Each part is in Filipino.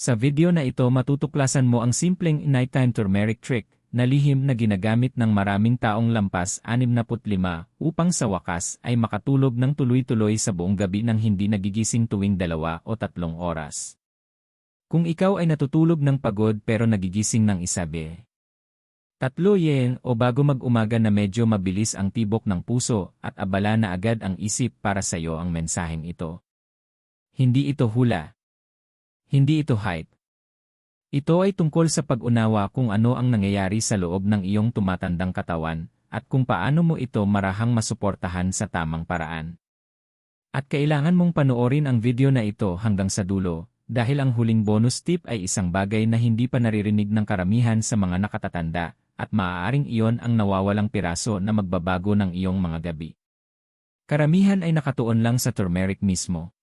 Sa video na ito matutuklasan mo ang simpleng nighttime turmeric trick na lihim na ginagamit ng maraming taong lampas 65 upang sa wakas ay makatulog ng tuloy-tuloy sa buong gabi nang hindi nagigising tuwing 2 o 3 oras. Kung ikaw ay natutulog ng pagod pero nagigising ng 3 o bago mag-umaga na medyo mabilis ang tibok ng puso at abala na agad ang isip para sa iyo ang mensaheng ito. Hindi ito hula. Hindi ito hype. Ito ay tungkol sa pag-unawa kung ano ang nangyayari sa loob ng iyong tumatandang katawan at kung paano mo ito marahang masuportahan sa tamang paraan. At kailangan mong panoorin ang video na ito hanggang sa dulo dahil ang huling bonus tip ay isang bagay na hindi pa naririnig ng karamihan sa mga nakatatanda at maaaring iyon ang nawawalang piraso na magbabago ng iyong mga gabi. Karamihan ay nakatuon lang sa turmeric mismo.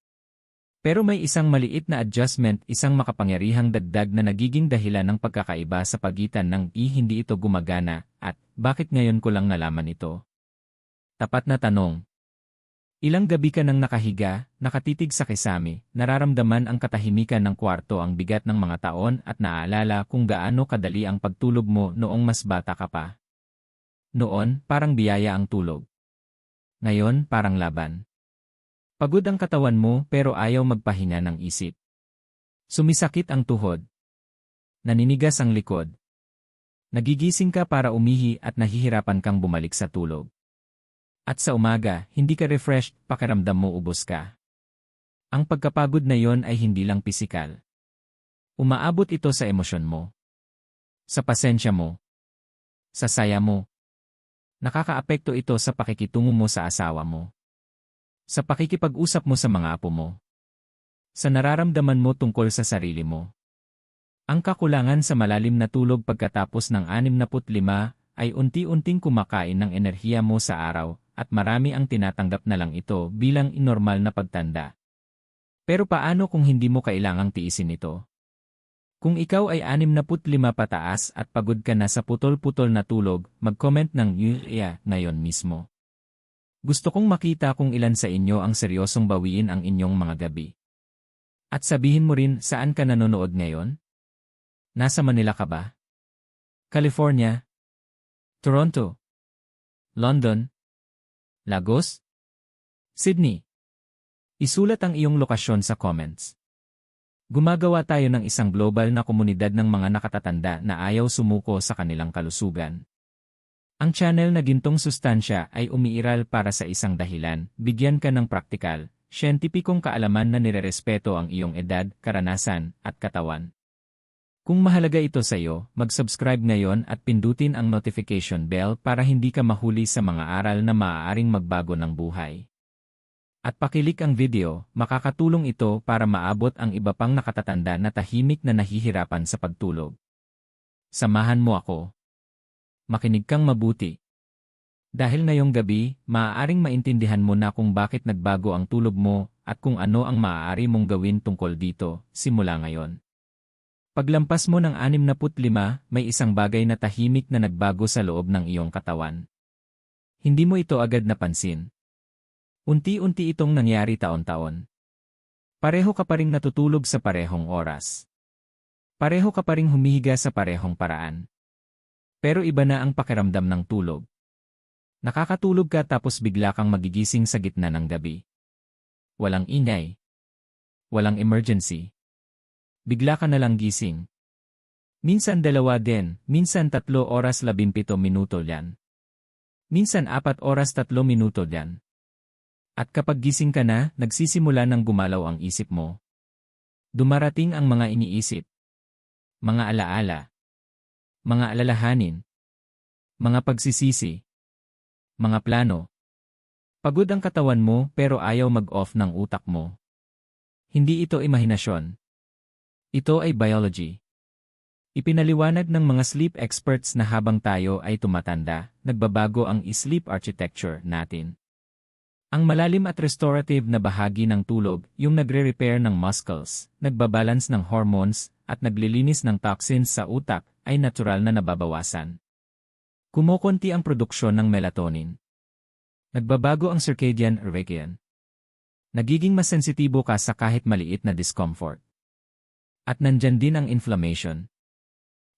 Pero may isang maliit na adjustment, isang makapangyarihang dagdag na nagiging dahilan ng pagkakaiba sa pagitan ng hindi ito gumagana at bakit ngayon ko lang nalaman ito. Tapat na tanong. Ilang gabi ka nang nakahiga, nakatitig sa kisame, nararamdaman ang katahimikan ng kwarto, ang bigat ng mga taon at naaalala kung gaano kadali ang pagtulog mo noong mas bata ka pa. Noon, parang biyaya ang tulog. Ngayon, parang laban. Pagod ang katawan mo pero ayaw magpahinga ng isip. Sumisakit ang tuhod. Naninigas ang likod. Nagigising ka para umihi at nahihirapan kang bumalik sa tulog. At sa umaga, hindi ka refreshed, pakiramdam mo ubos ka. Ang pagkapagod na yon ay hindi lang pisikal. Umaabot ito sa emosyon mo. Sa pasensya mo. Sa saya mo. Nakakaapekto ito sa pakikitungo mo sa asawa mo. Sa pakikipag-usap mo sa mga apo mo. Sa nararamdaman mo tungkol sa sarili mo. Ang kakulangan sa malalim na tulog pagkatapos ng 65 ay unti-unting kumakain ng enerhiya mo sa araw at marami ang tinatanggap na lang ito bilang inormal na pagtanda. Pero paano kung hindi mo kailangang tiisin ito? Kung ikaw ay 65 pataas at pagod ka na sa putol-putol na tulog, mag-comment ng "Yeah" ngayon mismo. Gusto kong makita kung ilan sa inyo ang seryosong bawiin ang inyong mga gabi. At sabihin mo rin saan ka nanonood ngayon? Nasa Manila ka ba? California? Toronto? London? Lagos? Sydney? Isulat ang iyong lokasyon sa comments. Gumagawa tayo ng isang global na komunidad ng mga nakatatanda na ayaw sumuko sa kanilang kalusugan. Ang channel na Gintong Sustansya ay umiiral para sa isang dahilan, bigyan ka ng praktikal, siyentipikong kaalaman na nirerespeto ang iyong edad, karanasan, at katawan. Kung mahalaga ito sa iyo, mag-subscribe ngayon at pindutin ang notification bell para hindi ka mahuli sa mga aral na maaaring magbago ng buhay. At pakilik ang video, makakatulong ito para maabot ang iba pang nakatatanda na tahimik na nahihirapan sa pagtulog. Samahan mo ako. Makinig kang mabuti. Dahil ngayong gabi, maaaring maintindihan mo na kung bakit nagbago ang tulog mo at kung ano ang maaari mong gawin tungkol dito, simula ngayon. Paglampas mo ng 65, may isang bagay na tahimik na nagbago sa loob ng iyong katawan. Hindi mo ito agad napansin. Unti-unti itong nangyari taon-taon. Pareho ka pa ring natutulog sa parehong oras. Pareho ka pa ring humihiga sa parehong paraan. Pero iba na ang pakiramdam ng tulog. Nakakatulog ka tapos bigla kang magigising sa gitna ng gabi. Walang ingay. Walang emergency. Bigla ka na lang gising. Minsan 2 din, minsan 3 oras 17 minuto yan. Minsan 4 oras 3 minuto yan. At kapag gising ka na, nagsisimula ng gumalaw ang isip mo. Dumarating ang mga iniisip. Mga alaala. Mga alalahanin. Mga pagsisisi. Mga plano. Pagod ang katawan mo pero ayaw mag-off ng utak mo. Hindi ito imahinasyon. Ito ay biology. Ipinaliwanag ng mga sleep experts na habang tayo ay tumatanda, nagbabago ang sleep architecture natin. Ang malalim at restorative na bahagi ng tulog, yung nagre-repair ng muscles, nagbabalance ng hormones, at naglilinis ng toxins sa utak, ay natural na nababawasan. Kumukonti ang produksyon ng melatonin. Nagbabago ang circadian rhythm. Nagiging mas sensitibo ka sa kahit maliit na discomfort. At nandyan din ang inflammation.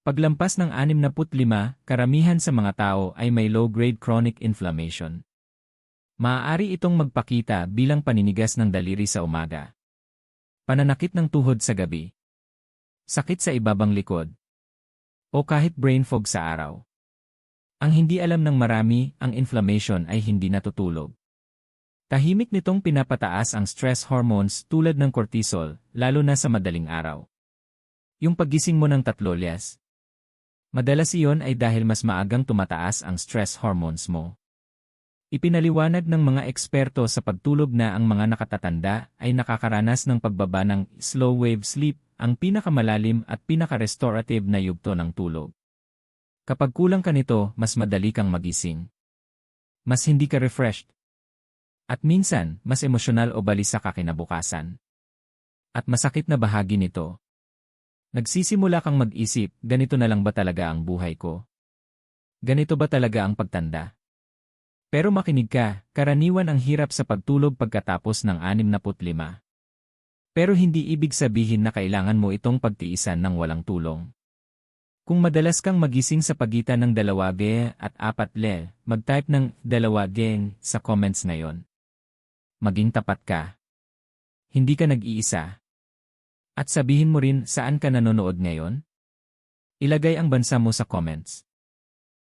Paglampas ng 65, karamihan sa mga tao ay may low-grade chronic inflammation. Maaari itong magpakita bilang paninigas ng daliri sa umaga, pananakit ng tuhod sa gabi, sakit sa ibabang likod, o kahit brain fog sa araw. Ang hindi alam ng marami, ang inflammation ay hindi natutulog. Tahimik nitong pinapataas ang stress hormones tulad ng cortisol, lalo na sa madaling araw. Yung paggising mo ng 3 oras. Madalas iyon ay dahil mas maagang tumataas ang stress hormones mo. Ipinaliwanag ng mga eksperto sa pagtulog na ang mga nakatatanda ay nakakaranas ng pagbaba ng slow wave sleep, ang pinakamalalim at pinaka-restorative na yugto ng tulog. Kapag kulang ka nito, mas madali kang magising. Mas hindi ka refreshed. At minsan, mas emosyonal o balisa ka kinabukasan. At masakit na bahagi nito. Nagsisimula kang mag-isip, ganito na lang ba talaga ang buhay ko? Ganito ba talaga ang pagtanda? Pero makinig ka, karaniwan ang hirap sa pagtulog pagkatapos ng 65. Pero hindi ibig sabihin na kailangan mo itong pagtiisan ng walang tulong. Kung madalas kang magising sa pagitan ng 2 at 4, mag-type ng 2 sa comments ngayon. Maging tapat ka. Hindi ka nag-iisa. At sabihin mo rin saan ka nanonood ngayon? Ilagay ang bansa mo sa comments.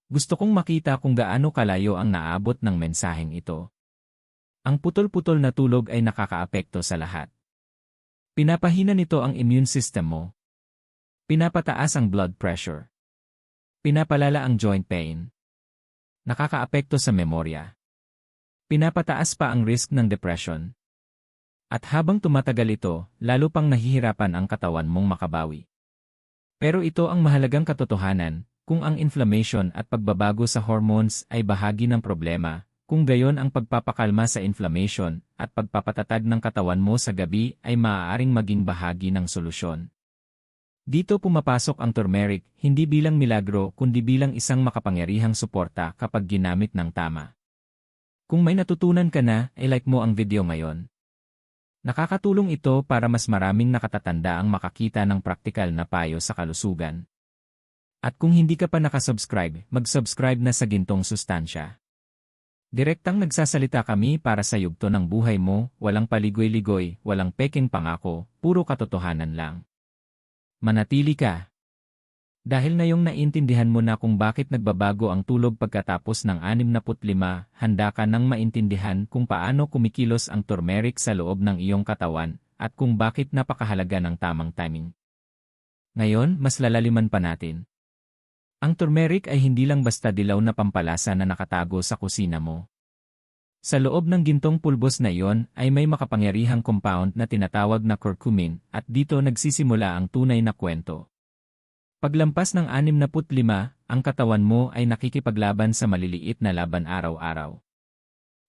Gusto kong makita kung gaano kalayo ang naabot ng mensaheng ito. Ang putol-putol na tulog ay nakakaapekto sa lahat. Pinapahina nito ang immune system mo. Pinapataas ang blood pressure. Pinapalala ang joint pain. Nakakaapekto sa memorya. Pinapataas pa ang risk ng depression. At habang tumatagal ito, lalo pang nahihirapan ang katawan mong makabawi. Pero ito ang mahalagang katotohanan. Kung ang inflammation at pagbabago sa hormones ay bahagi ng problema, kung gayon ang pagpapakalma sa inflammation at pagpapatatag ng katawan mo sa gabi ay maaaring maging bahagi ng solusyon. Dito pumapasok ang turmeric, hindi bilang milagro kundi bilang isang makapangyarihang suporta kapag ginamit ng tama. Kung may natutunan ka na, i-like mo ang video ngayon. Nakakatulong ito para mas maraming nakatatanda ang makakita ng praktikal na payo sa kalusugan. At kung hindi ka pa nakasubscribe, mag-subscribe na sa Gintong Sustansya. Direktang nagsasalita kami para sa yugto ng buhay mo, walang paligoy-ligoy, walang peking pangako, puro katotohanan lang. Manatili ka. Dahil ngayong naintindihan mo na kung bakit nagbabago ang tulog pagkatapos ng 65, handa ka nang maintindihan kung paano kumikilos ang turmeric sa loob ng iyong katawan, at kung bakit napakahalaga ng tamang timing. Ngayon, mas lalaliman pa natin. Ang turmeric ay hindi lang basta dilaw na pampalasa na nakatago sa kusina mo. Sa loob ng gintong pulbos na iyon ay may makapangyarihang compound na tinatawag na curcumin at dito nagsisimula ang tunay na kwento. Paglampas ng 65, ang katawan mo ay nakikipaglaban sa maliliit na laban araw-araw.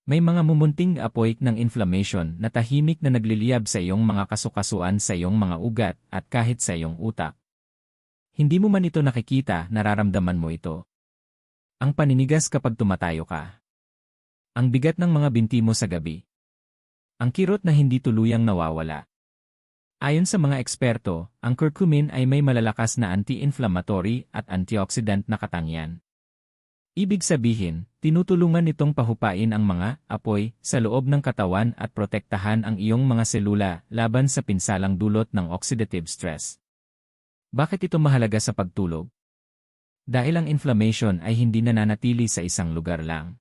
May mga mumunting apoy ng inflammation na tahimik na nagliliyab sa iyong mga kasukasuan sa iyong mga ugat at kahit sa iyong utak. Hindi mo man ito nakikita, nararamdaman mo ito. Ang paninigas kapag tumatayo ka. Ang bigat ng mga binti mo sa gabi. Ang kirot na hindi tuluyang nawawala. Ayon sa mga eksperto, ang curcumin ay may malalakas na anti-inflammatory at antioxidant na katangian. Ibig sabihin, tinutulungan nitong pahupain ang mga apoy sa loob ng katawan at protektahan ang iyong mga selula laban sa pinsalang dulot ng oxidative stress. Bakit ito mahalaga sa pagtulog? Dahil ang inflammation ay hindi nananatili sa isang lugar lang.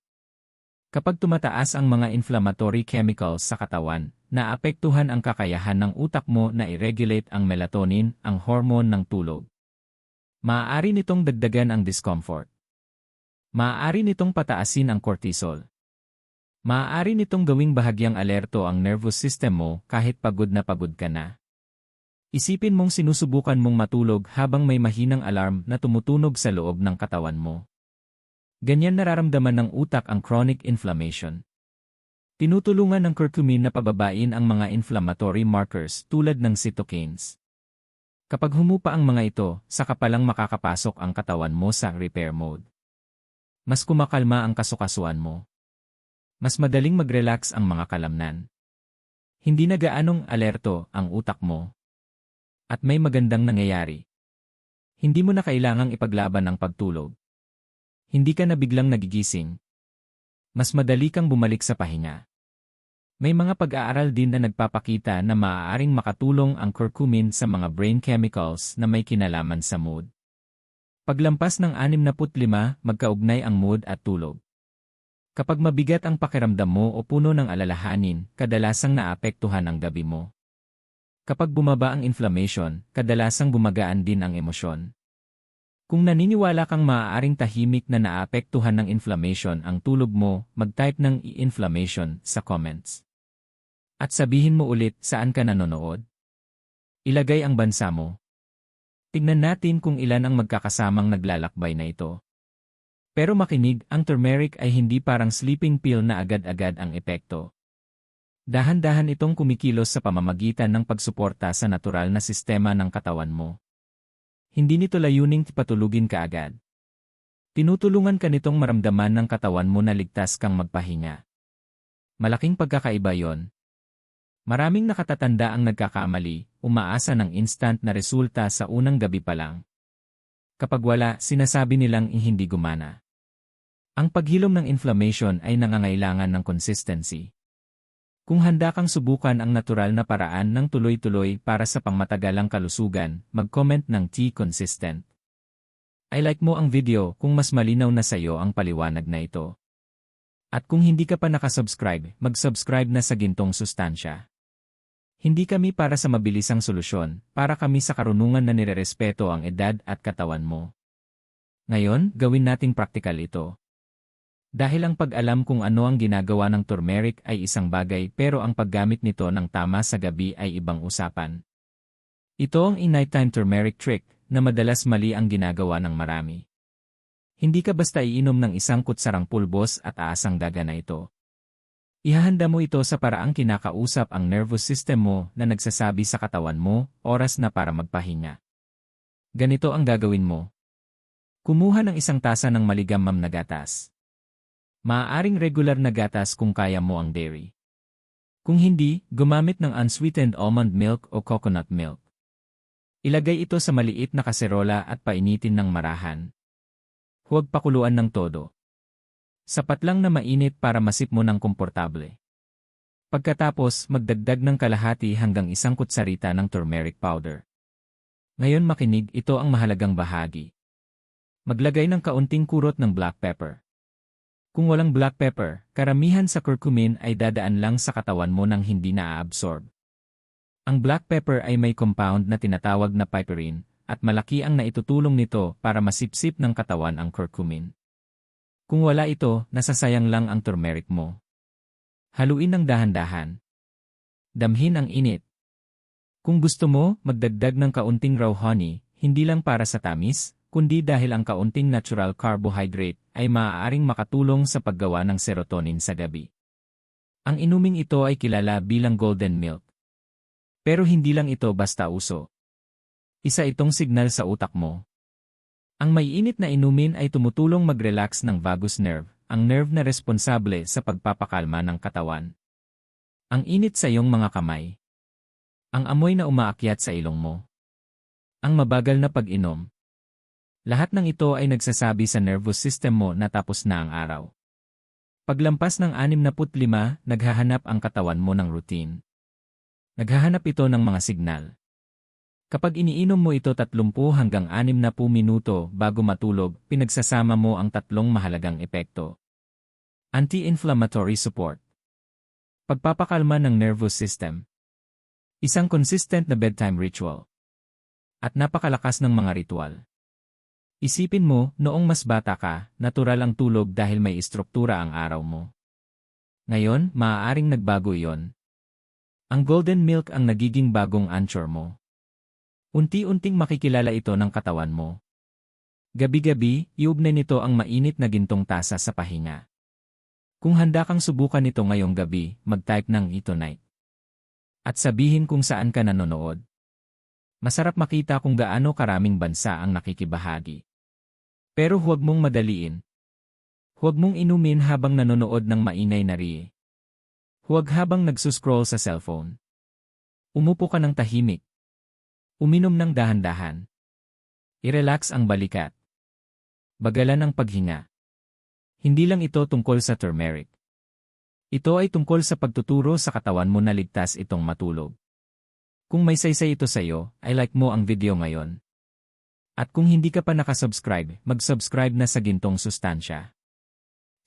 Kapag tumataas ang mga inflammatory chemicals sa katawan, naapektuhan ang kakayahan ng utak mo na i-regulate ang melatonin, ang hormone ng tulog. Maaari nitong dagdagan ang discomfort. Maaari nitong pataasin ang cortisol. Maaari nitong gawing bahagyang alerto ang nervous system mo kahit pagod ka na. Isipin mong sinusubukan mong matulog habang may mahinang alarm na tumutunog sa loob ng katawan mo. Ganyan nararamdaman ng utak ang chronic inflammation. Tinutulungan ng curcumin na pababain ang mga inflammatory markers tulad ng cytokines. Kapag humupa ang mga ito, saka palang makakapasok ang katawan mo sa repair mode. Mas kumakalma ang kasukasuan mo. Mas madaling mag-relax ang mga kalamnan. Hindi na gaanong alerto ang utak mo. At may magandang nangyayari. Hindi mo na kailangang ipaglaban ang pagtulog. Hindi ka na biglang nagigising. Mas madali kang bumalik sa pahinga. May mga pag-aaral din na nagpapakita na maaaring makatulong ang curcumin sa mga brain chemicals na may kinalaman sa mood. Paglampas ng 65, magkaugnay ang mood at tulog. Kapag mabigat ang pakiramdam mo o puno ng alalahanin, kadalasang naapektuhan ang gabi mo. Kapag bumaba ang inflammation, kadalasang bumagaan din ang emosyon. Kung naniniwala kang maaaring tahimik na naapektuhan ng inflammation ang tulog mo, mag-type ng inflammation sa comments. At sabihin mo ulit saan ka nanonood. Ilagay ang bansa mo. Tignan natin kung ilan ang magkakasamang naglalakbay na ito. Pero makinig, ang turmeric ay hindi parang sleeping pill na agad-agad ang epekto. Dahan-dahan itong kumikilos sa pamamagitan ng pagsuporta sa natural na sistema ng katawan mo. Hindi nito layuning patulugin ka agad. Tinutulungan ka nitong maramdaman ng katawan mo na ligtas kang magpahinga. Malaking pagkakaiba yon. Maraming nakatatanda ang nagkakamali, umaasa ng instant na resulta sa unang gabi pa lang. Kapag wala, sinasabi nilang hindi gumana. Ang paghilom ng inflammation ay nangangailangan ng consistency. Kung handa kang subukan ang natural na paraan ng tuloy-tuloy para sa pangmatagalang kalusugan, mag-comment ng T-Consistent. I like mo ang video kung mas malinaw na sa iyo ang paliwanag na ito. At kung hindi ka pa nakasubscribe, mag-subscribe na sa gintong sustansya. Hindi kami para sa mabilisang solusyon, para kami sa karunungan na nirerespeto ang edad at katawan mo. Ngayon, gawin nating praktikal ito. Dahil ang pag-alam kung ano ang ginagawa ng turmeric ay isang bagay pero ang paggamit nito ng tama sa gabi ay ibang usapan. Ito ang nighttime turmeric trick na madalas mali ang ginagawa ng marami. Hindi ka basta iinom ng isang kutsarang pulbos at aasang gagana ito. Ihahanda mo ito sa paraang kinakausap ang nervous system mo na nagsasabi sa katawan mo, oras na para magpahinga. Ganito ang gagawin mo. Kumuha ng isang tasa ng maligamgam na gatas. Maaaring regular na gatas kung kaya mo ang dairy. Kung hindi, gumamit ng unsweetened almond milk o coconut milk. Ilagay ito sa maliit na kaserola at painitin ng marahan. Huwag pakuluan ng todo. Sapat lang na mainit para masip mo ng komportable. Pagkatapos, magdagdag ng kalahati hanggang 1 kutsarita ng turmeric powder. Ngayon makinig, ito ang mahalagang bahagi. Maglagay ng kaunting kurot ng black pepper. Kung walang black pepper, karamihan sa curcumin ay dadaan lang sa katawan mo nang hindi na-absorb. Ang black pepper ay may compound na tinatawag na piperine, at malaki ang naitutulong nito para masipsip ng katawan ang curcumin. Kung wala ito, nasasayang lang ang turmeric mo. Haluin ng dahan-dahan. Damhin ang init. Kung gusto mo, magdagdag ng kaunting raw honey, hindi lang para sa tamis, kundi dahil ang kaunting natural carbohydrate ay maaaring makatulong sa paggawa ng serotonin sa gabi. Ang inuming ito ay kilala bilang golden milk. Pero hindi lang ito basta uso. Isa itong signal sa utak mo. Ang maiinit na inumin ay tumutulong mag-relax ng vagus nerve, ang nerve na responsable sa pagpapakalma ng katawan. Ang init sa iyong mga kamay. Ang amoy na umaakyat sa ilong mo. Ang mabagal na pag-inom. Lahat ng ito ay nagsasabi sa nervous system mo na tapos na ang araw. Paglampas ng 65, naghahanap ang katawan mo ng routine. Naghahanap ito ng mga signal. Kapag iniinom mo ito 30 hanggang 60 minuto bago matulog, pinagsasama mo ang 3 mahalagang epekto. Anti-inflammatory support. Pagpapakalma ng nervous system. Isang consistent na bedtime ritual. At napakalakas ng mga ritual. Isipin mo, noong mas bata ka, natural ang tulog dahil may istruktura ang araw mo. Ngayon, maaaring nagbago iyon. Ang golden milk ang nagiging bagong anchor mo. Unti-unting makikilala ito ng katawan mo. Gabi-gabi, iugnay nito ang mainit na gintong tasa sa pahinga. Kung handa kang subukan ito ngayong gabi, mag-type ng ito night. At sabihin kung saan ka nanonood. Masarap makita kung gaano karaming bansa ang nakikibahagi. Pero huwag mong madaliin. Huwag mong inumin habang nanonood ng mainay na rie. Huwag habang nagsuscroll sa cellphone. Umupo ka ng tahimik. Uminom ng dahan-dahan. I-relax ang balikat. Bagalan ang paghinga. Hindi lang ito tungkol sa turmeric. Ito ay tungkol sa pagtuturo sa katawan mo na ligtas itong matulog. Kung may saysay ito sa iyo, ay like mo ang video ngayon. At kung hindi ka pa nakasubscribe, mag-subscribe na sa Gintong Sustansya.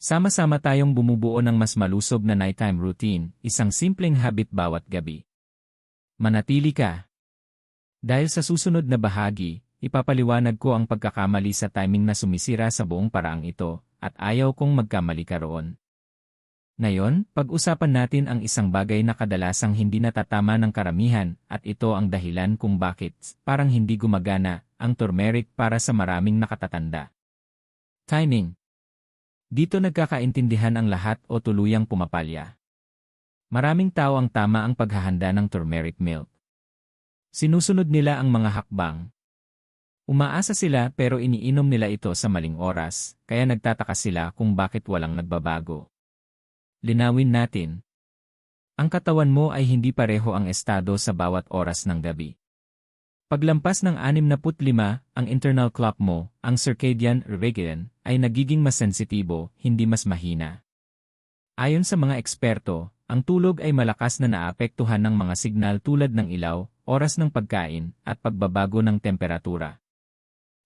Sama-sama tayong bumubuo ng mas malusog na nighttime routine, isang simpleng habit bawat gabi. Manatili ka. Dahil sa susunod na bahagi, ipapaliwanag ko ang pagkakamali sa timing na sumisira sa buong paraang ito, at ayaw kong magkamali ka roon. Ngayon, pag-usapan natin ang isang bagay na kadalasang hindi natatama ng karamihan, at ito ang dahilan kung bakit parang hindi gumagana ang turmeric para sa maraming nakatatanda. Timing. Dito nagkakaintindihan ang lahat o tuluyang pumapalya. Maraming tao ang tama ang paghahanda ng turmeric milk. Sinusunod nila ang mga hakbang. Umaasa sila pero iniinom nila ito sa maling oras, kaya nagtataka sila kung bakit walang nagbabago. Linawin natin. Ang katawan mo ay hindi pareho ang estado sa bawat oras ng gabi. Paglampas ng 65, ang internal clock mo, ang circadian rhythm, ay nagiging mas sensitibo, hindi mas mahina. Ayon sa mga eksperto, ang tulog ay malakas na naapektuhan ng mga signal tulad ng ilaw, oras ng pagkain, at pagbabago ng temperatura.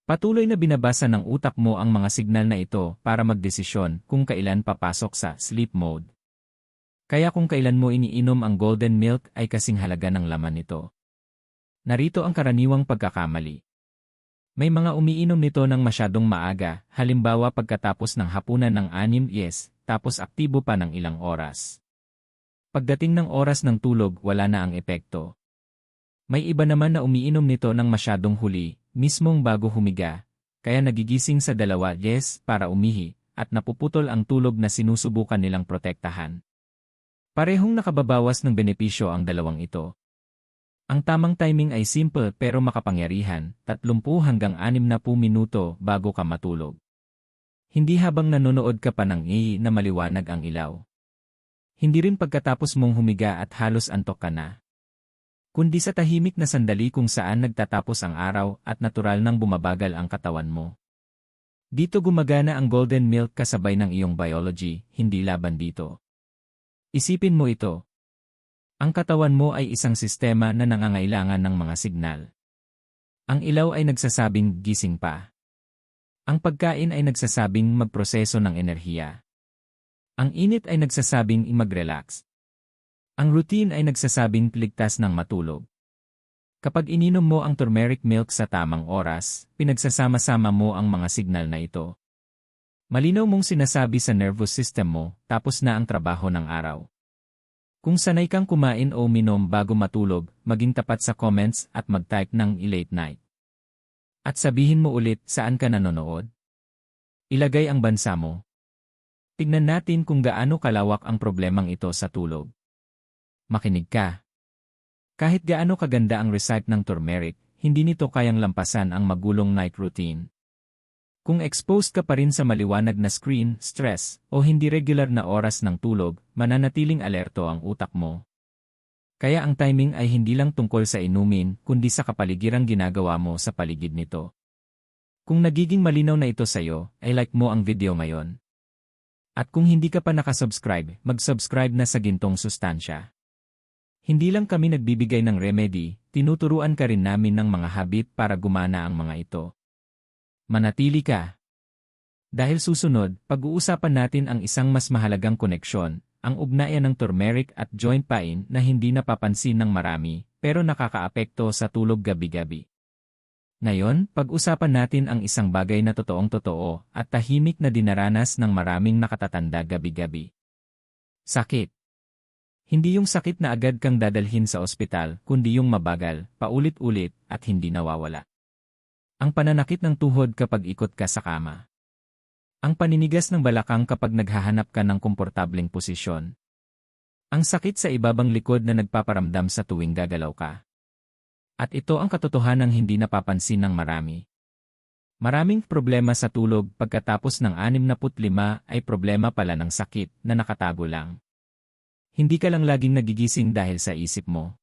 Patuloy na binabasa ng utak mo ang mga signal na ito para magdesisyon kung kailan papasok sa sleep mode. Kaya kung kailan mo iniinom ang golden milk ay kasing halaga ng laman nito. Narito ang karaniwang pagkakamali. May mga umiinom nito ng masyadong maaga, halimbawa pagkatapos ng hapunan ng 6, tapos aktibo pa ng ilang oras. Pagdating ng oras ng tulog, wala na ang epekto. May iba naman na umiinom nito ng masyadong huli, mismong bago humiga, kaya nagigising sa 2 para umihi, at napuputol ang tulog na sinusubukan nilang protektahan. Parehong nakababawas ng benepisyo ang dalawang ito. Ang tamang timing ay simple pero makapangyarihan, 30 hanggang 60 minuto bago ka matulog. Hindi habang nanonood ka pa ng na maliwanag ang ilaw. Hindi rin pagkatapos mong humiga at halos antok ka na. Kundi sa tahimik na sandali kung saan nagtatapos ang araw at natural nang bumabagal ang katawan mo. Dito gumagana ang golden milk kasabay ng iyong biology, hindi laban dito. Isipin mo ito. Ang katawan mo ay isang sistema na nangangailangan ng mga signal. Ang ilaw ay nagsasabing gising pa. Ang pagkain ay nagsasabing magproseso ng enerhiya. Ang init ay nagsasabing mag-relax. Ang routine ay nagsasabing ligtas ng matulog. Kapag ininom mo ang turmeric milk sa tamang oras, pinagsasama-sama mo ang mga signal na ito. Malinaw mong sinasabi sa nervous system mo, tapos na ang trabaho ng araw. Kung sanay kang kumain o uminom bago matulog, maging tapat sa comments at mag-type ng late night. At sabihin mo ulit saan ka nanonood. Ilagay ang bansa mo. Tignan natin kung gaano kalawak ang problemang ito sa tulog. Makinig ka. Kahit gaano kaganda ang recipe ng turmeric, hindi nito kayang lampasan ang magulong night routine. Kung exposed ka pa rin sa maliwanag na screen, stress, o hindi regular na oras ng tulog, mananatiling alerto ang utak mo. Kaya ang timing ay hindi lang tungkol sa inumin, kundi sa kapaligirang ginagawa mo sa paligid nito. Kung nagiging malinaw na ito sa'yo, ay like mo ang video ngayon. At kung hindi ka pa nakasubscribe, mag-subscribe na sa Gintong Sustansya. Hindi lang kami nagbibigay ng remedy, tinuturuan ka rin namin ng mga habit para gumana ang mga ito. Manatili ka. Dahil susunod, pag-uusapan natin ang isang mas mahalagang koneksyon, ang ugnayan ng turmeric at joint pain na hindi napapansin ng marami, pero nakakaapekto sa tulog gabi-gabi. Ngayon, pag-usapan natin ang isang bagay na totoong totoo at tahimik na dinaranas ng maraming nakatatanda gabi-gabi. Sakit. Hindi yung sakit na agad kang dadalhin sa ospital, kundi yung mabagal, paulit-ulit, at hindi nawawala. Ang pananakit ng tuhod kapag ikot ka sa kama. Ang paninigas ng balakang kapag naghahanap ka ng komportableng posisyon. Ang sakit sa ibabang likod na nagpaparamdam sa tuwing gagalaw ka. At ito ang katotohanang hindi napapansin ng marami. Maraming problema sa tulog pagkatapos ng 65 ay problema pala ng sakit na nakatago lang. Hindi ka lang laging nagigising dahil sa isip mo.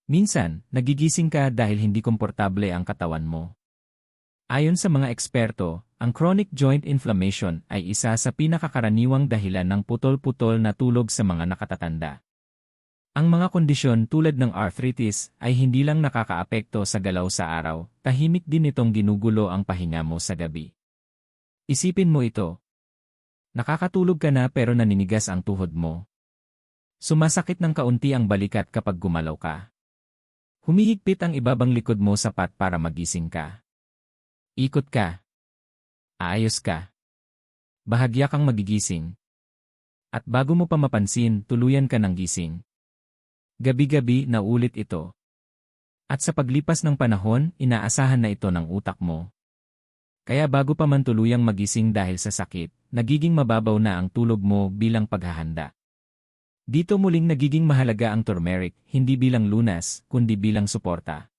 Minsan, nagigising ka dahil hindi komportable ang katawan mo. Ayon sa mga eksperto, ang chronic joint inflammation ay isa sa pinakakaraniwang dahilan ng putol-putol na tulog sa mga nakatatanda. Ang mga kondisyon tulad ng arthritis ay hindi lang nakakaapekto sa galaw sa araw, tahimik din itong ginugulo ang pahinga mo sa gabi. Isipin mo ito. Nakakatulog ka na pero naninigas ang tuhod mo. Sumasakit ng kaunti ang balikat kapag gumalaw ka. Humihigpit ang ibabang likod mo sapat para magising ka. Ikot ka. Aayos ka. Bahagya kang magigising. At bago mo pa mapansin, tuluyan ka ng gising. Gabi-gabi na ulit ito. At sa paglipas ng panahon, inaasahan na ito ng utak mo. Kaya bago pa man tuluyang magising dahil sa sakit, nagiging mababaw na ang tulog mo bilang paghahanda. Dito muling nagiging mahalaga ang turmeric, hindi bilang lunas, kundi bilang suporta.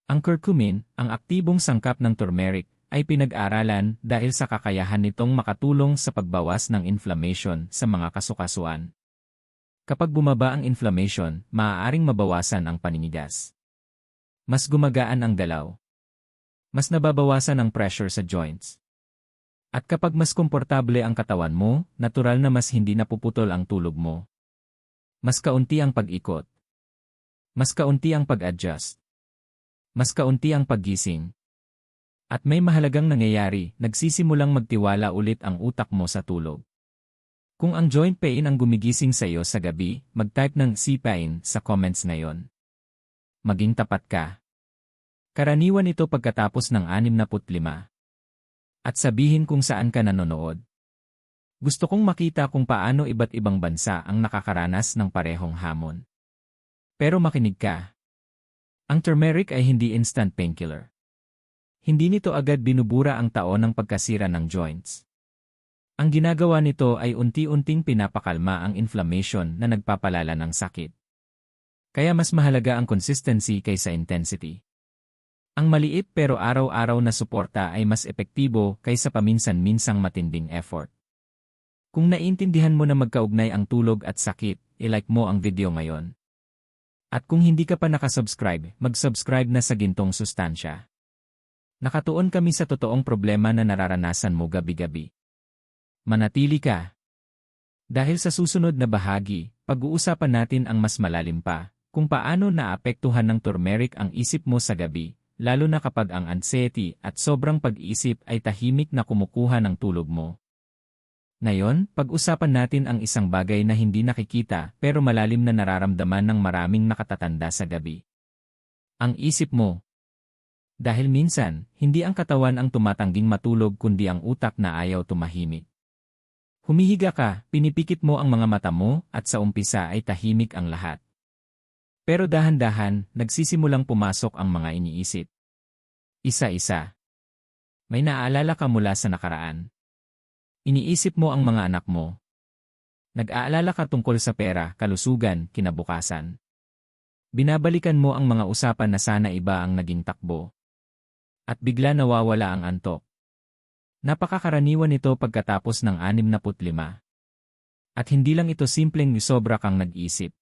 Ang curcumin, ang aktibong sangkap ng turmeric, ay pinag-aralan dahil sa kakayahan nitong makatulong sa pagbawas ng inflammation sa mga kasukasuan. Kapag bumaba ang inflammation, maaaring mabawasan ang paninigas. Mas gumagaan ang galaw. Mas nababawasan ang pressure sa joints. At kapag mas komportable ang katawan mo, natural na mas hindi napuputol ang tulog mo. Mas kaunti ang pag-ikot. Mas kaunti ang pag-adjust. Mas kaunti ang paggising. At may mahalagang nangyayari, nagsisimulang magtiwala ulit ang utak mo sa tulog. Kung ang joint pain ang gumigising sa iyo sa gabi, mag-type ng C-pain sa comments ngayon. Maging tapat ka. Karaniwan ito pagkatapos ng 65. At sabihin kung saan ka nanonood. Gusto kong makita kung paano iba't ibang bansa ang nakakaranas ng parehong hamon. Pero makinig ka. Ang turmeric ay hindi instant painkiller. Hindi nito agad binubura ang taon ng pagkasira ng joints. Ang ginagawa nito ay unti-unting pinapakalma ang inflammation na nagpapalala ng sakit. Kaya mas mahalaga ang consistency kaysa intensity. Ang maliit pero araw-araw na suporta ay mas epektibo kaysa paminsan-minsang matinding effort. Kung naiintindihan mo na magkaugnay ang tulog at sakit, i-like mo ang video ngayon. At kung hindi ka pa nakasubscribe, mag-subscribe na sa Gintong Sustansya. Nakatuon kami sa totoong problema na nararanasan mo gabi-gabi. Manatili ka. Dahil sa susunod na bahagi, pag-uusapan natin ang mas malalim pa, kung paano naapektuhan ng turmeric ang isip mo sa gabi, lalo na kapag ang anxiety at sobrang pag-iisip ay tahimik na kumukuha ng tulog mo. Ngayon, pag-usapan natin ang isang bagay na hindi nakikita pero malalim na nararamdaman ng maraming nakatatanda sa gabi. Ang isip mo. Dahil minsan, hindi ang katawan ang tumatangging matulog kundi ang utak na ayaw tumahimik. Humihiga ka, pinipikit mo ang mga mata mo at sa umpisa ay tahimik ang lahat. Pero dahan-dahan, nagsisimulang pumasok ang mga iniisip. Isa-isa. May naaalala ka mula sa nakaraan. Iniisip mo ang mga anak mo. Nag-aalala ka tungkol sa pera, kalusugan, kinabukasan. Binabalikan mo ang mga usapan na sana iba ang naging takbo. At bigla nawawala ang antok. Napakakaraniwan nito pagkatapos ng 65. At hindi lang ito simpleng sobra kang nag-isip.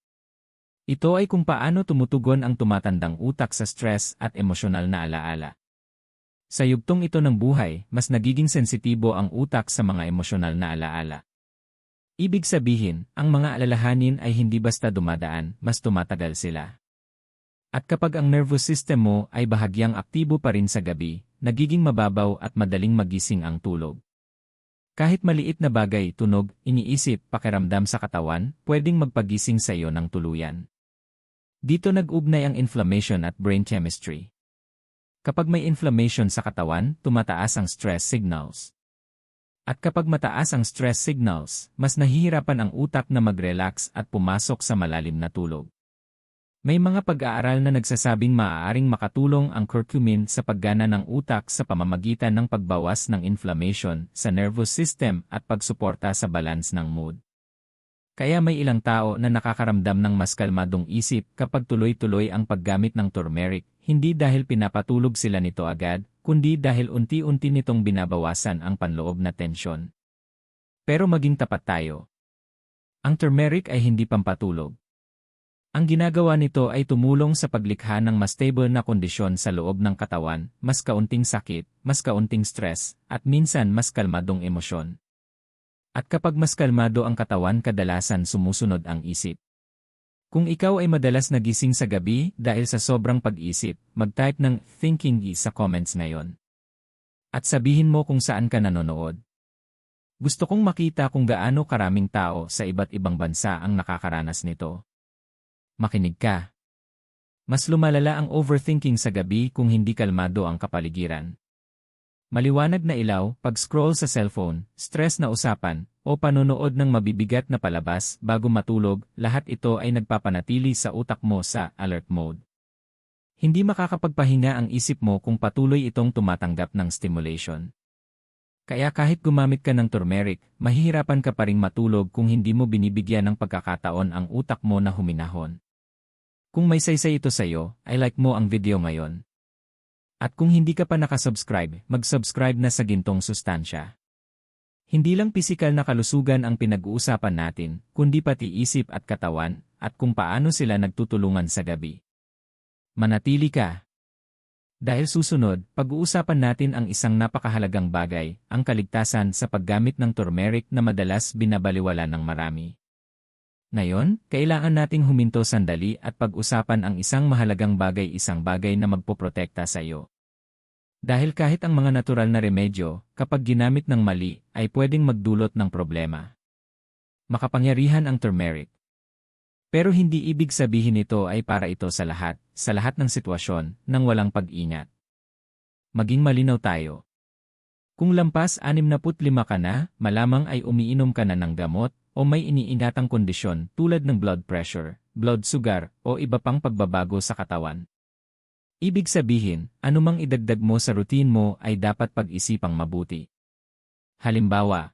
Ito ay kung paano tumutugon ang tumatandang utak sa stress at emosyonal na alaala. Sa yugtong ito ng buhay, mas nagiging sensitibo ang utak sa mga emosyonal na alaala. Ibig sabihin, ang mga alalahanin ay hindi basta dumadaan, mas tumatagal sila. At kapag ang nervous system mo ay bahagyang aktibo pa rin sa gabi, nagiging mababaw at madaling magising ang tulog. Kahit maliit na bagay, tunog, iniisip, pakiramdam sa katawan, pwedeng magpagising sa iyo ng tuluyan. Dito nag-ugnay ang inflammation at brain chemistry. Kapag may inflammation sa katawan, tumataas ang stress signals. At kapag mataas ang stress signals, mas nahihirapan ang utak na mag-relax at pumasok sa malalim na tulog. May mga pag-aaral na nagsasabing maaaring makatulong ang curcumin sa paggana ng utak sa pamamagitan ng pagbawas ng inflammation sa nervous system at pagsuporta sa balance ng mood. Kaya may ilang tao na nakakaramdam ng mas kalmadong isip kapag tuloy-tuloy ang paggamit ng turmeric, hindi dahil pinapatulog sila nito agad, kundi dahil unti-unti nitong binabawasan ang panloob na tensyon. Pero maging tapat tayo. Ang turmeric ay hindi pampatulog. Ang ginagawa nito ay tumulong sa paglikha ng mas stable na kondisyon sa loob ng katawan, mas kaunting sakit, mas kaunting stress, at minsan mas kalmadong emosyon. At kapag mas kalmado ang katawan, kadalasan sumusunod ang isip. Kung ikaw ay madalas nagising sa gabi dahil sa sobrang pag-isip, mag-type ng thinking sa comments ngayon. At sabihin mo kung saan ka nanonood. Gusto kong makita kung gaano karaming tao sa iba't ibang bansa ang nakakaranas nito. Makinig ka. Mas lumalala ang overthinking sa gabi kung hindi kalmado ang kapaligiran. Maliwanag na ilaw, pag-scroll sa cellphone, stress na usapan, o panonood ng mabibigat na palabas bago matulog, lahat ito ay nagpapanatili sa utak mo sa alert mode. Hindi makakapagpahinga ang isip mo kung patuloy itong tumatanggap ng stimulation. Kaya kahit gumamit ka ng turmeric, mahihirapan ka pa ring matulog kung hindi mo binibigyan ng pagkakataon ang utak mo na huminahon. Kung may saysay ito sa'yo, ay like mo ang video ngayon. At kung hindi ka pa nakasubscribe, mag-subscribe na sa Gintong Sustansya. Hindi lang pisikal na kalusugan ang pinag-uusapan natin, kundi pati isip at katawan, at kung paano sila nagtutulungan sa gabi. Manatili ka. Dahil susunod, pag-uusapan natin ang isang napakahalagang bagay, ang kaligtasan sa paggamit ng turmeric na madalas binabaliwala ng marami. Ngayon, kailangan nating huminto sandali at pag-usapan ang isang mahalagang bagay, isang bagay na magpoprotekta sa iyo. Dahil kahit ang mga natural na remedyo, kapag ginamit ng mali, ay pwedeng magdulot ng problema. Makapangyarihan ang turmeric. Pero hindi ibig sabihin ito ay para ito sa lahat ng sitwasyon, nang walang pag-ingat. Maging malinaw tayo. Kung lampas 65 ka na, malamang ay umiinom ka na ng gamot, o may iniingatang kondisyon tulad ng blood pressure, blood sugar, o iba pang pagbabago sa katawan. Ibig sabihin, anumang idagdag mo sa routine mo ay dapat pag-isipang mabuti. Halimbawa,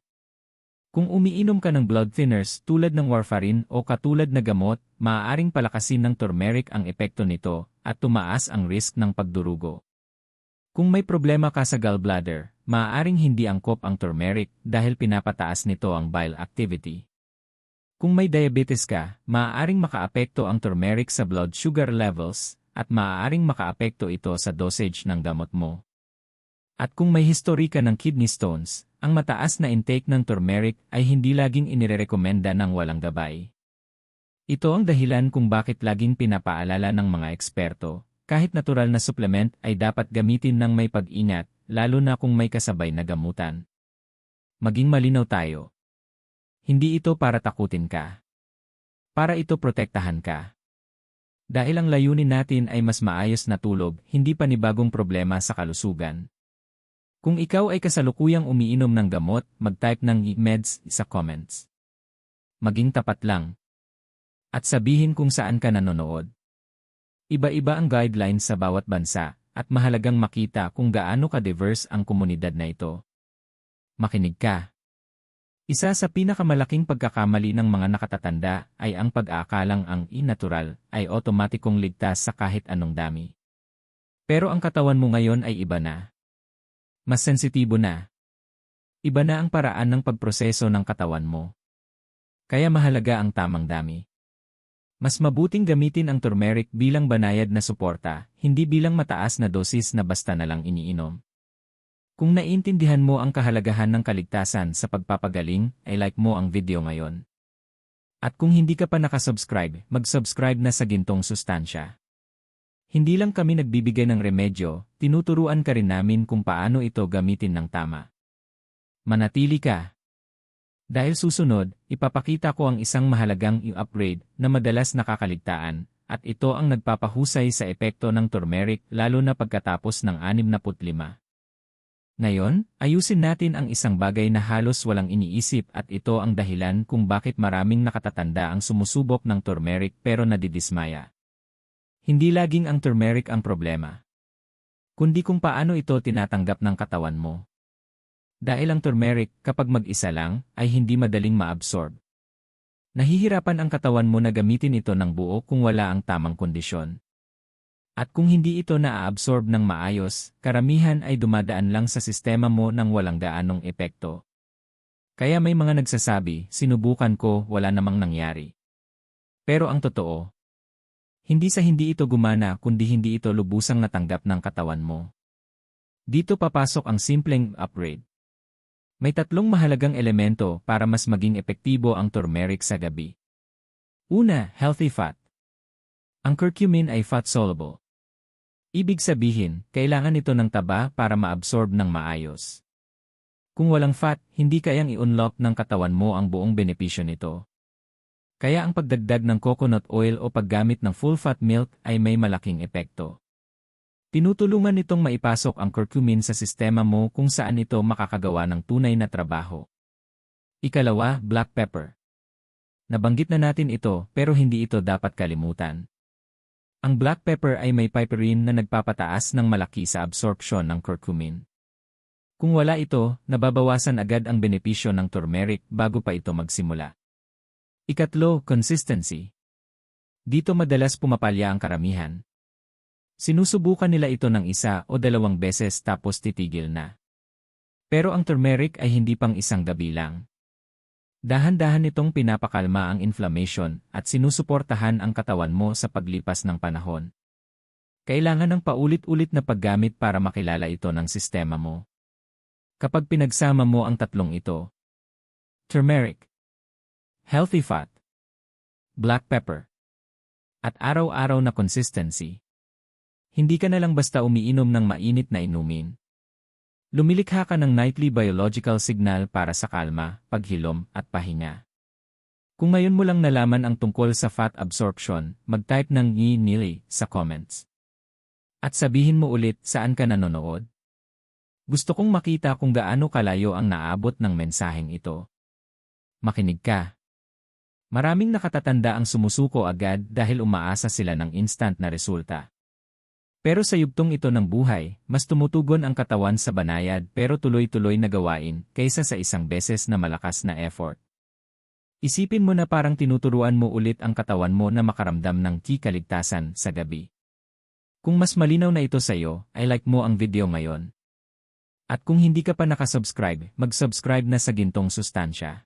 kung umiinom ka ng blood thinners tulad ng warfarin o katulad na gamot, maaaring palakasin ng turmeric ang epekto nito at tumaas ang risk ng pagdurugo. Kung may problema ka sa gallbladder, maaaring hindi angkop ang turmeric dahil pinapataas nito ang bile activity. Kung may diabetes ka, maaaring makaapekto ang turmeric sa blood sugar levels at maaaring makaapekto ito sa dosage ng gamot mo. At kung may history ka ng kidney stones, ang mataas na intake ng turmeric ay hindi laging inirerekomenda ng walang gabay. Ito ang dahilan kung bakit laging pinapaalala ng mga eksperto, kahit natural na supplement ay dapat gamitin ng may pag-ingat, lalo na kung may kasabay na gamutan. Maging malinaw tayo. Hindi ito para takutin ka. Para ito protektahan ka. Dahil ang layunin natin ay mas maayos na tulog, hindi panibagong problema sa kalusugan. Kung ikaw ay kasalukuyang umiinom ng gamot, mag-type ng meds sa comments. Maging tapat lang. At sabihin kung saan ka nanonood. Iba-iba ang guidelines sa bawat bansa, at mahalagang makita kung gaano ka-diverse ang komunidad na ito. Makinig ka. Isa sa pinakamalaking pagkakamali ng mga nakatatanda ay ang pag-aakalang ang natural ay otomatikong ligtas sa kahit anong dami. Pero ang katawan mo ngayon ay iba na. Mas sensitibo na. Iba na ang paraan ng pagproseso ng katawan mo. Kaya mahalaga ang tamang dami. Mas mabuting gamitin ang turmeric bilang banayad na suporta, hindi bilang mataas na dosis na basta na lang iniinom. Kung naiintindihan mo ang kahalagahan ng kaligtasan sa pagpapagaling, ay like mo ang video ngayon. At kung hindi ka pa nakasubscribe, mag-subscribe na sa Gintong Sustansya. Hindi lang kami nagbibigay ng remedyo, tinuturuan ka rin namin kung paano ito gamitin ng tama. Manatili ka. Dahil susunod, ipapakita ko ang isang mahalagang upgrade na madalas nakakaligtaan, at ito ang nagpapahusay sa epekto ng turmeric lalo na pagkatapos ng 65. Ngayon, ayusin natin ang isang bagay na halos walang iniisip at ito ang dahilan kung bakit maraming nakatatanda ang sumusubok ng turmeric pero nadidismaya. Hindi laging ang turmeric ang problema, kundi kung paano ito tinatanggap ng katawan mo. Dahil ang turmeric, kapag mag-isa lang, ay hindi madaling maabsorb. Nahihirapan ang katawan mo na gamitin ito ng buo kung wala ang tamang kondisyon. At kung hindi ito na-absorb ng maayos, karamihan ay dumadaan lang sa sistema mo nang walang gaanong epekto. Kaya may mga nagsasabi, sinubukan ko, wala namang nangyari. Pero ang totoo, Hindi ito gumana kundi hindi ito lubusang natanggap ng katawan mo. Dito papasok ang simpleng upgrade. May tatlong mahalagang elemento para mas maging epektibo ang turmeric sa gabi. Una, healthy fat. Ang curcumin ay fat-soluble. Ibig sabihin, kailangan ito ng taba para ma-absorb ng maayos. Kung walang fat, hindi kayang i-unlock ng katawan mo ang buong benepisyo nito. Kaya ang pagdagdag ng coconut oil o paggamit ng full-fat milk ay may malaking epekto. Tinutulungan nitong maipasok ang curcumin sa sistema mo kung saan ito makakagawa ng tunay na trabaho. Ikalawa, black pepper. Nabanggit na natin ito pero hindi ito dapat kalimutan. Ang black pepper ay may piperine na nagpapataas ng malaki sa absorption ng curcumin. Kung wala ito, nababawasan agad ang benepisyo ng turmeric bago pa ito magsimula. Ikatlo, consistency. Dito madalas pumapalya ang karamihan. Sinusubukan nila ito ng 1 o 2 beses tapos titigil na. Pero ang turmeric ay hindi pang isang gabi lang. Dahan-dahan itong pinapakalma ang inflammation at sinusuportahan ang katawan mo sa paglipas ng panahon. Kailangan ng paulit-ulit na paggamit para makilala ito ng sistema mo. Kapag pinagsama mo ang tatlong ito, turmeric, healthy fat, black pepper, at araw-araw na consistency, hindi ka na lang basta umiinom ng mainit na inumin. Lumilikha ka ng nightly biological signal para sa kalma, paghilom, at pahinga. Kung ngayon mo lang nalaman ang tungkol sa fat absorption, mag-type ng "nili" sa comments. At sabihin mo ulit saan ka nanonood. Gusto kong makita kung gaano kalayo ang naabot ng mensaheng ito. Makinig ka. Maraming nakatatanda ang sumusuko agad dahil umaasa sila ng instant na resulta. Pero sa yugtong ito ng buhay, mas tumutugon ang katawan sa banayad pero tuloy-tuloy na gawain kaysa sa isang beses na malakas na effort. Isipin mo na parang tinuturuan mo ulit ang katawan mo na makaramdam ng kaligtasan sa gabi. Kung mas malinaw na ito sa iyo, ay like mo ang video ngayon. At kung hindi ka pa nakasubscribe, mag-subscribe na sa gintong sustansya.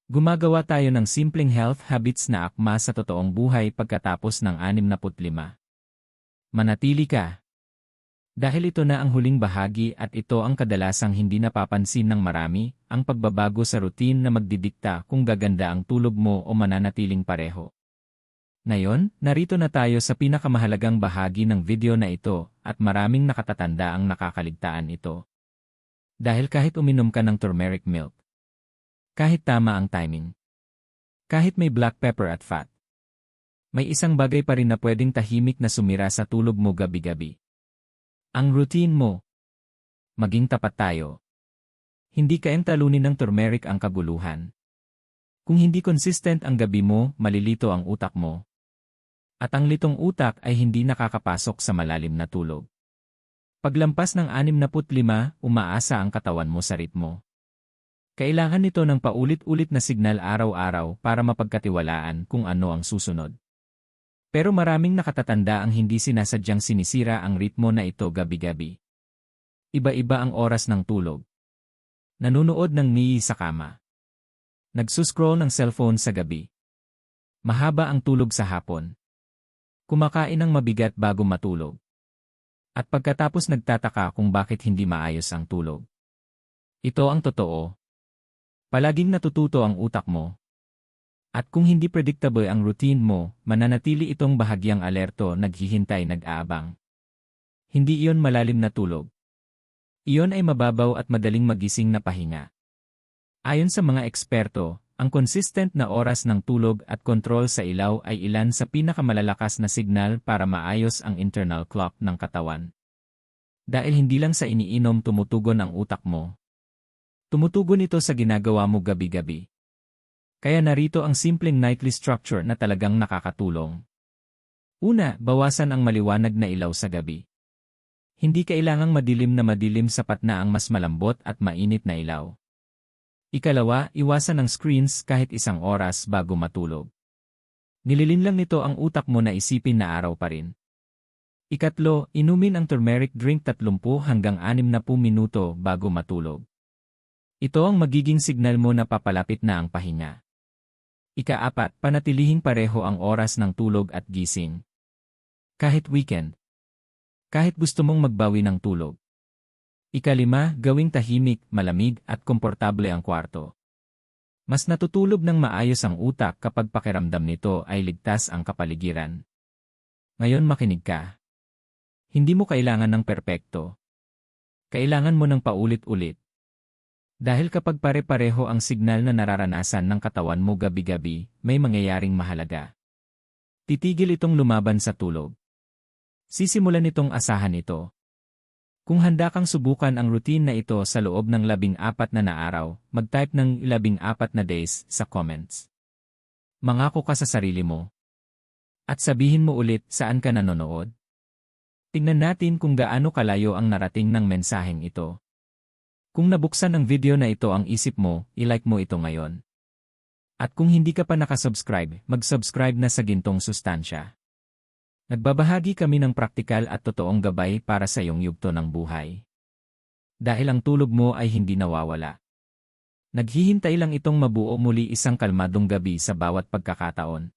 Gumagawa tayo ng simpleng health habits na akma sa totoong buhay pagkatapos ng 65. Manatili ka. Dahil ito na ang huling bahagi at ito ang kadalasang hindi napapansin ng marami, ang pagbabago sa routine na magdidikta kung gaganda ang tulog mo o mananatiling pareho. Ngayon, narito na tayo sa pinakamahalagang bahagi ng video na ito at maraming nakatatanda ang nakakaligtaan ito. Dahil kahit uminom ka ng turmeric milk, kahit tama ang timing, kahit may black pepper at fat, may isang bagay pa rin na pwedeng tahimik na sumira sa tulog mo gabi-gabi. Ang routine mo. Maging tapat tayo. Hindi kayang talunin ng turmeric ang kaguluhan. Kung hindi consistent ang gabi mo, malilito ang utak mo. At ang litong utak ay hindi nakakapasok sa malalim na tulog. Paglampas ng 65, umaasa ang katawan mo sa ritmo. Kailangan nito ng paulit-ulit na signal araw-araw para mapagkatiwalaan kung ano ang susunod. Pero maraming nakatatanda ang hindi sinasadyang sinisira ang ritmo na ito gabi-gabi. Iba-iba ang oras ng tulog. Nanunood ng sa kama. Nagsuscroll ng cellphone sa gabi. Mahaba ang tulog sa hapon. Kumakain ng mabigat bago matulog. At pagkatapos nagtataka kung bakit hindi maayos ang tulog. Ito ang totoo. Palaging natututo ang utak mo. At kung hindi predictable ang routine mo, mananatili itong bahagyang alerto, naghihintay, nag-aabang. Hindi iyon malalim na tulog. Iyon ay mababaw at madaling magising na pahinga. Ayon sa mga eksperto, ang consistent na oras ng tulog at kontrol sa ilaw ay ilan sa pinakamalalakas na signal para maayos ang internal clock ng katawan. Dahil hindi lang sa iniinom tumutugon ang utak mo. Tumutugon ito sa ginagawa mo gabi-gabi. Kaya narito ang simpleng nightly structure na talagang nakakatulong. Una, bawasan ang maliwanag na ilaw sa gabi. Hindi kailangang madilim, sapat na ang mas malambot at mainit na ilaw. Ikalawa, iwasan ng screens kahit 1 oras bago matulog. Nililin lang nito ang utak mo na isipin na araw pa rin. Ikatlo, inumin ang turmeric drink 30 hanggang 60 minuto bago matulog. Ito ang magiging signal mo na papalapit na ang pahinga. Ika-4, panatilihing pareho ang oras ng tulog at gising. Kahit weekend. Kahit gusto mong magbawi ng tulog. Ikalima, gawing tahimik, malamig at komportable ang kwarto. Mas natutulog ng maayos ang utak kapag pakiramdam nito ay ligtas ang kapaligiran. Ngayon makinig ka. Hindi mo kailangan ng perpekto. Kailangan mo ng paulit-ulit. Dahil kapag pare-pareho ang signal na nararanasan ng katawan mo gabi-gabi, may mangyayaring mahalaga. Titigil itong lumaban sa tulog. Sisimulan itong asahan ito. Kung handa kang subukan ang routine na ito sa loob ng 14 na araw, mag-type ng 14 na days sa comments. Mangako ka sa sarili mo. At sabihin mo ulit saan ka nanonood. Tingnan natin kung gaano kalayo ang narating ng mensaheng ito. Kung nabuksan ang video na ito ang isip mo, i-like mo ito ngayon. At kung hindi ka pa nakasubscribe, mag-subscribe na sa Gintong Sustansya. Nagbabahagi kami ng praktikal at totoong gabay para sa iyong yugto ng buhay. Dahil ang tulog mo ay hindi nawawala. Naghihintay lang itong mabuo muli isang kalmadong gabi sa bawat pagkakataon.